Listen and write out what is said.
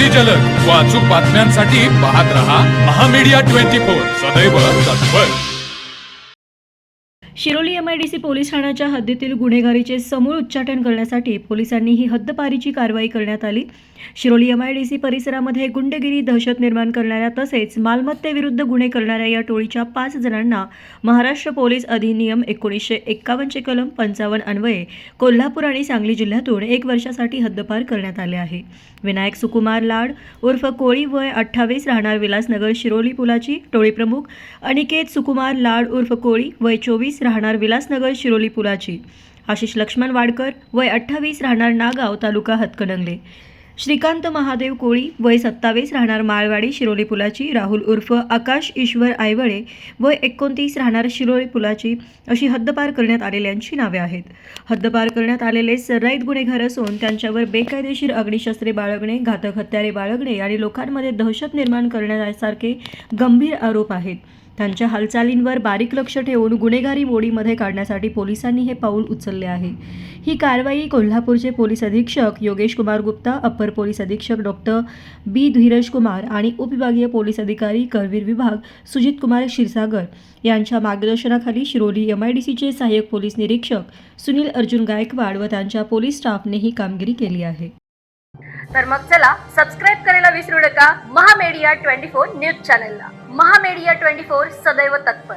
अति जलद व अचूक बातम्यांसाठी पाहत रहा महामीडिया 24 सदैव तत्पर। शिरोली MIDC पोलीस ठाण्याच्या हद्दीतील गुन्हेगारीचे समूळ उच्चाटन करण्यासाठी पोलिसांनी ही हद्दपारीची कारवाई करण्यात आली। शिरोली MIDC परिसरामध्ये गुंडगिरी, दहशत निर्माण करणाऱ्या तसेच मालमत्तेविरुद्ध गुन्हे करणाऱ्या या टोळीच्या 5 जणांना महाराष्ट्र पोलीस अधिनियम 1951 चे कलम 55 अन्वये कोल्हापूर आणि सांगली जिल्ह्यातून 1 वर्षासाठी हद्दपार करण्यात आले आहे। विनायक सुकुमार लाड उर्फ कोळी वय 28 राहणार विलासनगर शिरोली पुलाची टोळी प्रमुख, अनिकेत सुकुमार लाड उर्फ कोळी वय 24 राहणार विलासनगर शिरोली पुलाची, आशिष लक्ष्मण वाडकर वय 28 राहणार नागाव तालुका हातकणंगले, श्रीकांत महादेव कोळी वय 27 राहणार माळवाडी शिरोली पुलाची, राहुल उर्फ आकाश ईश्वर आयवळे वय 29 राहणार शिरोली पुलाची अशी हद्दपार करण्यात आलेल्यांची नावे आहेत। हद्दपार करण्यात आलेले सर्राईत गुन्हेगार असून त्यांच्यावर बेकायदेशीर अग्निशस्त्रे बाळगणे, घातक हत्यारे बाळगणे आणि लोकांमध्ये दहशत निर्माण करण्यासारखे गंभीर आरोप आहेत। त्यांच्या हालचालींवर बारीक लक्ष ठेवून गुन्हेगारी मोडीमध्ये काढण्यासाठी पोलिसांनी हे पाऊल उचलले आहे। ही कारवाई कोल्हापूरचे पोलीस अधीक्षक योगेश कुमार गुप्ता, अप्पर पोलीस अधीक्षक डॉक्टर बी धीरज कुमार आणि उपविभागीय पोलीस अधिकारी करवीर विभाग सुजित कुमार क्षीरसागर यांच्या मार्गदर्शनाखाली शिरोली MIDCचे सहाय्यक पोलीस निरीक्षक सुनील अर्जुन गायकवाड व त्यांच्या पोलीस स्टाफने ही कामगिरी केली आहे। तर मग चला सबस्क्राइब करायला विसरू नका महामीडिया 24 न्यूज चॅनलला। महामीडिया 24 सदैव तत्पर।